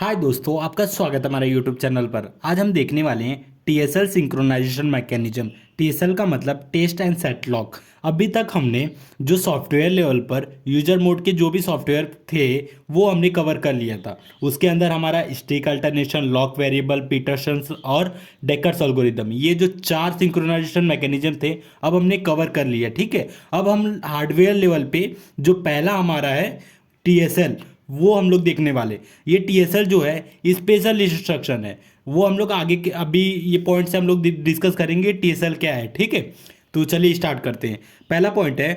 हाय दोस्तों, आपका स्वागत है हमारे यूट्यूब चैनल पर। आज हम देखने वाले हैं टीएसएल सिंक्रोनाइजेशन मैकेनिज्म। टीएसएल का मतलब टेस्ट एंड सेट लॉक। अभी तक हमने जो सॉफ्टवेयर लेवल पर यूजर मोड के जो भी सॉफ्टवेयर थे वो हमने कवर कर लिया था। उसके अंदर हमारा स्टिक अल्टरनेशन, लॉक वेरिएबल, पीटरसन्स और डेकर्स एल्गोरिदम, ये जो चार सिंक्रोनाइजेशन मैकेनिज्म थे अब हमने कवर कर लिया। ठीक है, अब हम हार्डवेयर लेवल पे जो पहला हमारा है टीएसएल, वो हम लोग देखने वाले। ये टीएसएल जो है स्पेशल इंस्ट्रक्शन है, वो हम लोग आगे के अभी ये पॉइंट से हम लोग डिस्कस करेंगे टीएसएल क्या है। ठीक है, तो चलिए स्टार्ट करते हैं। पहला पॉइंट है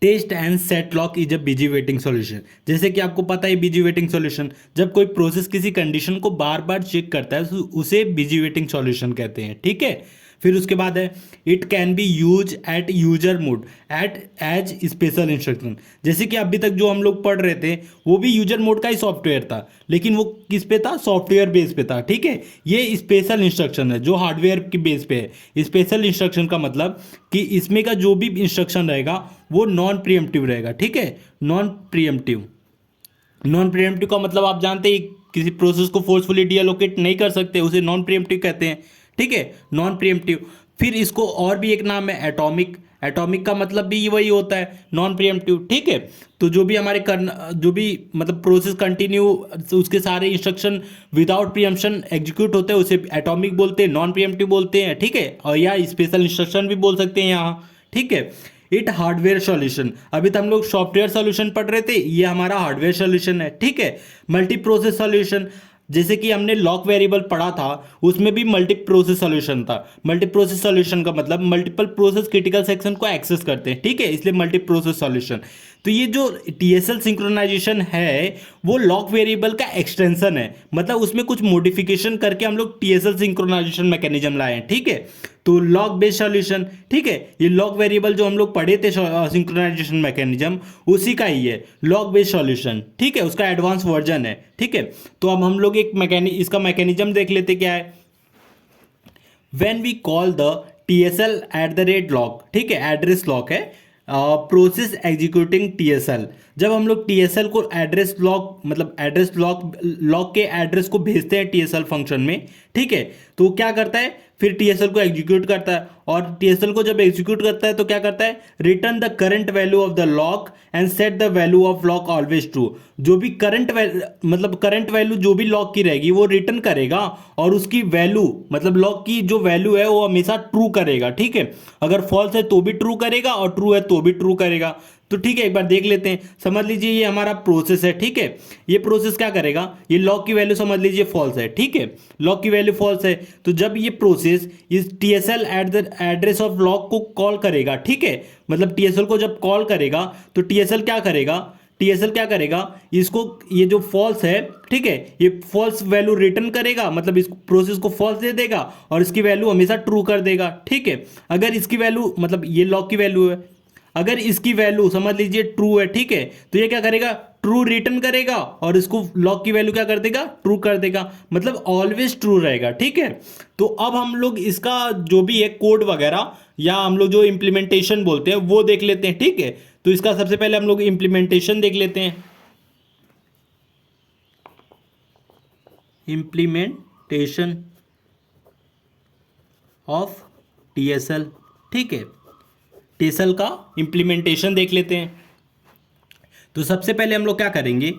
test and set lock is a busy waiting solution. जैसे कि आपको पता है बिजी वेटिंग सॉल्यूशन, जब कोई प्रोसेस किसी कंडीशन को बार बार चेक करता है तो उसे बिजी वेटिंग सॉल्यूशन कहते हैं। ठीक है, फिर उसके बाद है it can be use at user mode at as special instruction. जैसे कि अभी तक जो हम लोग पढ़ रहे थे वो भी यूजर मोड का ही सॉफ्टवेयर था, लेकिन वो किस पे था? सॉफ्टवेयर बेस पे था। ठीक है, ये स्पेशल इंस्ट्रक्शन है जो हार्डवेयर की बेस पे है। स्पेशल इंस्ट्रक्शन का मतलब कि इसमें का जो भी इंस्ट्रक्शन रहेगा वो नॉन प्रीएम्प्टिव रहेगा। ठीक है, नॉन प्रीएम्प्टिव। नॉन प्रीएम्प्टिव का मतलब आप जानते ही, किसी प्रोसेस को फोर्सफुली डीअलोकेट नहीं कर सकते, उसे नॉन प्रीएम्प्टिव कहते हैं। ठीक है, नॉन प्रीएम्प्टिव। फिर इसको और भी एक नाम है एटॉमिक। एटॉमिक का मतलब भी वही होता है, नॉन प्रीएम्प्टिव। ठीक है, तो जो भी हमारे जो भी मतलब प्रोसेस कंटिन्यू, उसके सारे इंस्ट्रक्शन विदाउट प्रीएम्पशन एग्जीक्यूट होते हैं उसे एटॉमिक बोलते हैं, नॉन प्रीएम्प्टिव बोलते हैं। ठीक है, और या स्पेशल इंस्ट्रक्शन भी बोल सकते हैं यहाँ। ठीक है, इट हार्डवेयर सॉल्यूशन। अभी तो हम लोग सॉफ्टवेयर सॉल्यूशन पढ़ रहे थे, ये हमारा हार्डवेयर सॉल्यूशन है। ठीक है, मल्टी प्रोसेस सॉल्यूशन। जैसे कि हमने लॉक वेरिएबल पढ़ा था, उसमें भी मल्टी प्रोसेस सॉल्यूशन था। मल्टी प्रोसेस सॉल्यूशन का मतलब मल्टीपल प्रोसेस क्रिटिकल सेक्शन को एक्सेस करते हैं। ठीक है, इसलिए मल्टी प्रोसेस सॉल्यूशन। तो ये जो टीएसएल सिंक्रोनाइजेशन है वो लॉक वेरिएबल का एक्सटेंशन है, मतलब उसमें कुछ मॉडिफिकेशन करके हम लोग टीएसएल सिंक्रोनाइजेशन मैकेनिज्म लाए हैं। ठीक है, तो लॉक बेस्ड सॉल्यूशन। ठीक है, ये लॉक वेरिएबल जो हम लोग पढ़े थे सिंक्रोनाइजेशन मैकेनिज्म, उसी का ही है लॉक बेस्ड सॉल्यूशन। ठीक है, उसका एडवांस वर्जन है। ठीक है, तो अब हम लोग एक इसका मैकेनिज्म देख लेते क्या है। When we call the TSL at the rate lock, ठीक है, एड्रेस लॉक है, प्रोसेस एग्जीक्यूटिंग टीएसएल। जब हम लोग टीएसएल को एड्रेस लॉक मतलब एड्रेस लॉक के एड्रेस को भेजते हैं टीएसएल फंक्शन में, ठीक है, तो क्या करता है? फिर टीएसएल को एग्जीक्यूट करता है, और टीएसएल को जब एग्जीक्यूट करता है तो क्या करता है? Return the current value of the lock and set the value of lock always true. जो भी करंट मतलब करंट वैल्यू जो भी लॉक की रहेगी वो रिटर्न करेगा, और उसकी वैल्यू मतलब लॉक की जो वैल्यू है वो हमेशा ट्रू करेगा। ठीक है, अगर फॉल्स है तो भी ट्रू करेगा और ट्रू है तो भी ट्रू करेगा। तो ठीक है, एक बार देख लेते हैं। समझ लीजिए ये हमारा प्रोसेस है। ठीक है, ये प्रोसेस क्या करेगा? ये लॉक की वैल्यू समझ लीजिए फॉल्स है। ठीक है, लॉक की वैल्यू फॉल्स है, तो जब ये प्रोसेस इस TSL at the address of lock को कॉल करेगा, ठीक है, मतलब टीएसएल को जब कॉल करेगा तो टीएसएल क्या करेगा? टीएसएल क्या करेगा? इसको, ये जो फॉल्स है, ठीक है, ये फॉल्स वैल्यू रिटर्न करेगा, मतलब इस प्रोसेस को फॉल्स दे देगा और इसकी वैल्यू हमेशा ट्रू कर देगा। ठीक है, अगर इसकी वैल्यू मतलब ये लॉक की वैल्यू है, अगर इसकी वैल्यू समझ लीजिए ट्रू है, ठीक है, तो ये क्या करेगा? ट्रू रिटर्न करेगा और इसको लॉक की वैल्यू क्या कर देगा? ट्रू कर देगा, मतलब ऑलवेज ट्रू रहेगा। ठीक है, तो अब हम लोग इसका जो भी है कोड वगैरह, या हम लोग जो इम्प्लीमेंटेशन बोलते हैं वो देख लेते हैं। ठीक है, तो इसका सबसे पहले हम लोग इम्प्लीमेंटेशन देख लेते हैं। Implementation of TSL. ठीक है, टीएसएल का इम्प्लीमेंटेशन देख लेते हैं। तो सबसे पहले हम लोग क्या करेंगे?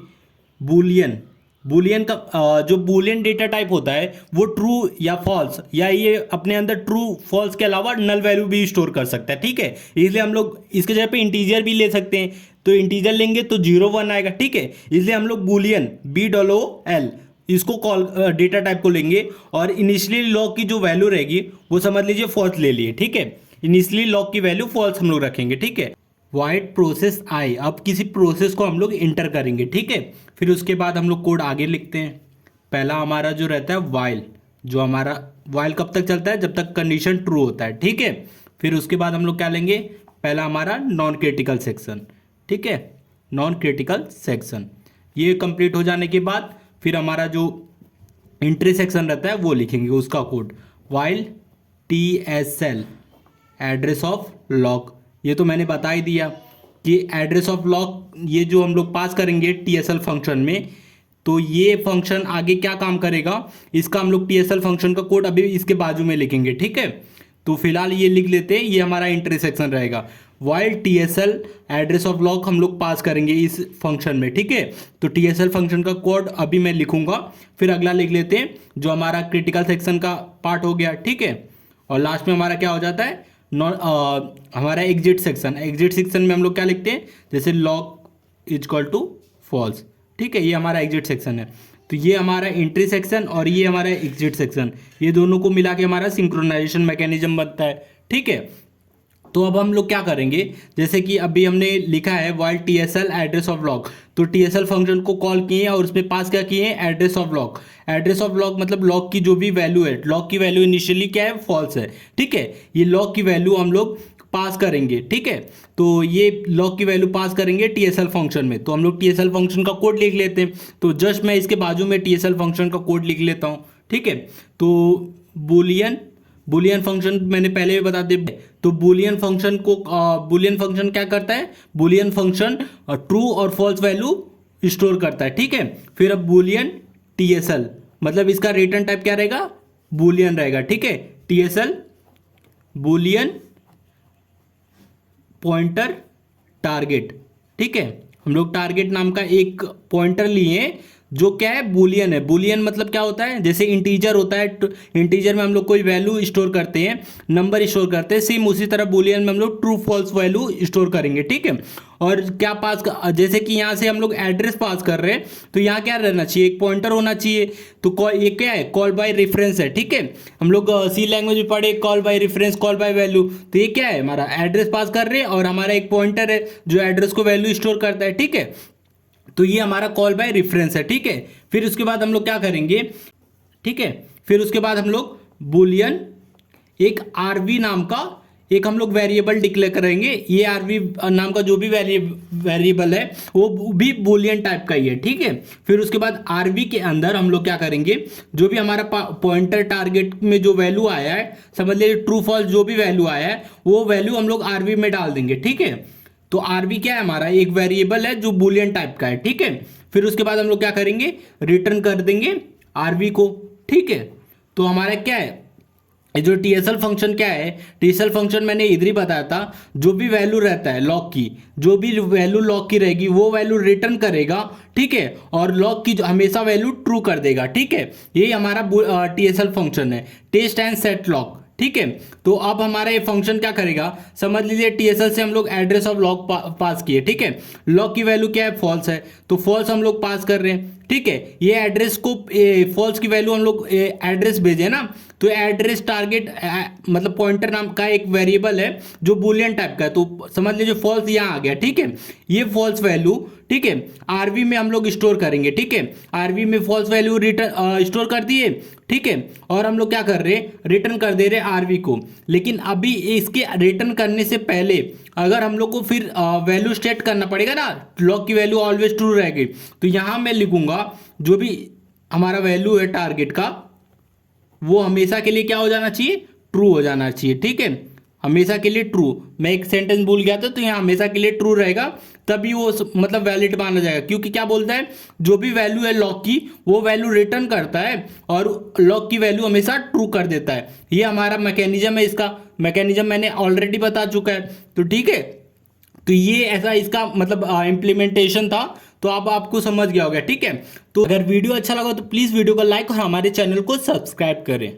बूलियन। बूलियन का जो बूलियन डेटा टाइप होता है वो ट्रू या फॉल्स, या ये अपने अंदर ट्रू फॉल्स के अलावा नल वैल्यू भी स्टोर कर सकता है। ठीक है, इसलिए हम लोग इसके जगह पे इंटीजर भी ले सकते हैं। तो इंटीजर लेंगे तो 0 1 आएगा। ठीक है, इसलिए हम लोग बूलियन BOOL इसको कॉल डेटा टाइप को लेंगे, और इनिशियली लॉक की जो वैल्यू रहेगी वो समझ लीजिए फॉल्स ले लिए। ठीक है, इनिशियली लॉक की वैल्यू फॉल्स हम लोग रखेंगे। ठीक है, वाइड प्रोसेस आई, अब किसी प्रोसेस को हम लोग इंटर करेंगे। ठीक है, फिर उसके बाद हम लोग कोड आगे लिखते हैं। पहला हमारा जो रहता है वाइल, जो हमारा वाइल कब तक चलता है? जब तक कंडीशन ट्रू होता है। ठीक है, फिर उसके बाद हम लोग क्या लेंगे? पहला हमारा नॉन क्रिटिकल सेक्शन। ठीक है, नॉन क्रिटिकल सेक्शन, ये कंप्लीट हो जाने के बाद फिर हमारा जो एंट्री सेक्शन रहता है वो लिखेंगे उसका code. While TSL address of lock, ये तो मैंने बता ही दिया कि एड्रेस ऑफ लॉक ये जो हम लोग पास करेंगे टीएसएल फंक्शन में, तो ये फंक्शन आगे क्या काम करेगा, इसका हम लोग TSL फंक्शन का कोड अभी इसके बाजू में लिखेंगे, ठीक है। तो फिलहाल ये लिख लेते हैं, ये हमारा इंटरसेक्शन रहेगा। While TSL address of lock हम लोग पास करेंगे इस फंक्शन में, ठीक है। तो TSL फंक्शन का कोड अभी मैं लिखूंगा, फिर अगला लिख लेते हैं जो हमारा क्रिटिकल सेक्शन का पार्ट हो गया, ठीक है। और लास्ट में हमारा क्या हो जाता है, हमारा एग्जिट सेक्शन में हम लोग क्या लिखते हैं, जैसे lock is equal to false, ठीक है। ये हमारा एग्जिट सेक्शन है। तो ये हमारा एंट्री सेक्शन और ये हमारा एग्जिट सेक्शन, ये दोनों को मिला के हमारा सिंक्रोनाइजेशन मैकेनिज्म बनता है, ठीक है। तो अब हम लोग क्या करेंगे, जैसे कि अभी हमने लिखा है while TSL address of lock, तो TSL फंक्शन को कॉल किए और उसमें पास क्या किए हैं, address of lock. Address of lock मतलब लॉक की जो भी वैल्यू है, लॉक की वैल्यू इनिशियली क्या है, फॉल्स है, ठीक है। ये लॉक की वैल्यू हम लोग पास करेंगे, ठीक है। तो ये लॉक की वैल्यू पास करेंगे TSL फंक्शन में, तो हम लोग TSL फंक्शन का कोड लिख लेते हैं। तो जस्ट मैं इसके बाजू में TSL फंक्शन का कोड लिख लेता हूँ, ठीक है। तो बुलियन फंक्शन मैंने पहले भी बता दिया। तो बुलियन फंक्शन क्या करता है, बुलियन फंक्शन ट्रू और फॉल्स वैल्यू स्टोर करता है, ठीक है। फिर अब बुलियन TSL मतलब इसका रिटर्न टाइप क्या रहेगा, बुलियन रहेगा, ठीक है। TSL बुलियन पॉइंटर टारगेट, ठीक है। हम लोग टारगेट नाम का एक पॉइंटर लिए जो क्या है, बुलियन है। बुलियन मतलब क्या होता है, जैसे इंटीजर होता है, इंटीजर में हम लोग कोई वैल्यू स्टोर करते हैं, नंबर स्टोर करते हैं, सेम उसी तरह बुलियन में हम लोग ट्रू फॉल्स वैल्यू स्टोर करेंगे, ठीक है। और क्या जैसे कि यहाँ से हम लोग एड्रेस पास कर रहे हैं, तो यहाँ क्या रहना चाहिए, एक पॉइंटर होना चाहिए। तो ये क्या है, कॉल बाय रेफरेंस है, ठीक है। हम लोग C लैंग्वेज में पढ़े call by reference, call by value. तो ये क्या है, हमारा एड्रेस पास कर रहे हैं और हमारा एक पॉइंटर है जो एड्रेस को वैल्यू स्टोर करता है, ठीक है। तो ये हमारा कॉल बाय रेफरेंस है, ठीक है। फिर उसके बाद हम लोग क्या करेंगे, ठीक है। फिर उसके बाद हम लोग बुलियन एक RV नाम का एक हम लोग वेरिएबल डिक्लेयर करेंगे। ये RV नाम का जो भी वेरिएबल है वो भी बुलियन टाइप का ही है, ठीक है। फिर उसके बाद RV के अंदर हम लोग क्या करेंगे, जो भी हमारा पॉइंटर टारगेट में जो वैल्यू आया है, समझ लीजिए ट्रू फॉल्स जो भी वैल्यू आया है, वो वैल्यू हम लोग RV में डाल देंगे, ठीक है। तो RV क्या है, हमारा एक वेरिएबल है जो बुलियन टाइप का है, ठीक है। फिर उसके बाद हम लोग क्या करेंगे, रिटर्न कर देंगे RV को, ठीक है। तो हमारा क्या है, जो TSL फंक्शन क्या है, TSL फंक्शन मैंने इधर ही बताया था, जो भी वैल्यू रहता है लॉक की, जो भी वैल्यू लॉक की रहेगी वो वैल्यू रिटर्न करेगा, ठीक है। और लॉक की हमेशा वैल्यू ट्रू कर देगा, ठीक है। ये हमारा TSL फंक्शन है, टेस्ट एंड सेट लॉक, ठीक है। तो अब हमारा ये फंक्शन क्या करेगा, समझ लीजिए TSL से हम लोग एड्रेस ऑफ लॉक पास किए, ठीक है। लॉक की वैल्यू क्या है, फॉल्स है, तो फॉल्स हम लोग पास कर रहे हैं, ठीक है। ये एड्रेस को फॉल्स की वैल्यू हम लोग एड्रेस भेजे ना, तो एड्रेस टारगेट मतलब पॉइंटर नाम का एक वेरिएबल है जो बुलियन टाइप का है, तो समझ लीजिए फॉल्स यहाँ आ गया, ठीक है। ये फॉल्स वैल्यू, ठीक है, RV में हम लोग स्टोर करेंगे, ठीक है। RV में फॉल्स वैल्यू रिटर्न स्टोर कर दिए, ठीक है। और हम लोग क्या कर रहे हैं, रिटर्न कर दे रहे हैं RV को। लेकिन अभी इसके रिटर्न करने से पहले अगर हम लोग को फिर वैल्यू स्टेट करना पड़ेगा ना, लॉक की वैल्यू ऑलवेज ट्रू रहेगी, तो यहाँ मैं लिखूंगा जो भी हमारा वैल्यू है टारगेट का, वो हमेशा के लिए क्या हो जाना चाहिए, ट्रू हो जाना चाहिए, ठीक है। हमेशा के लिए ट्रू, मैं एक सेंटेंस भूल गया था, तो यहाँ हमेशा के लिए ट्रू रहेगा, तभी वो मतलब वैलिड माना जाएगा। क्योंकि क्या बोलता है, जो भी वैल्यू है लॉक की वो वैल्यू रिटर्न करता है और लॉक की वैल्यू हमेशा ट्रू कर देता है। ये हमारा मैकेनिज्म है, इसका मैकेनिज्म मैंने ऑलरेडी बता चुका है, तो ठीक है। तो ये ऐसा इसका मतलब इम्प्लीमेंटेशन था, तो अब आपको समझ गया होगा, ठीक है। तो अगर वीडियो अच्छा लगा तो प्लीज़ वीडियो को लाइक और हमारे चैनल को सब्सक्राइब करें।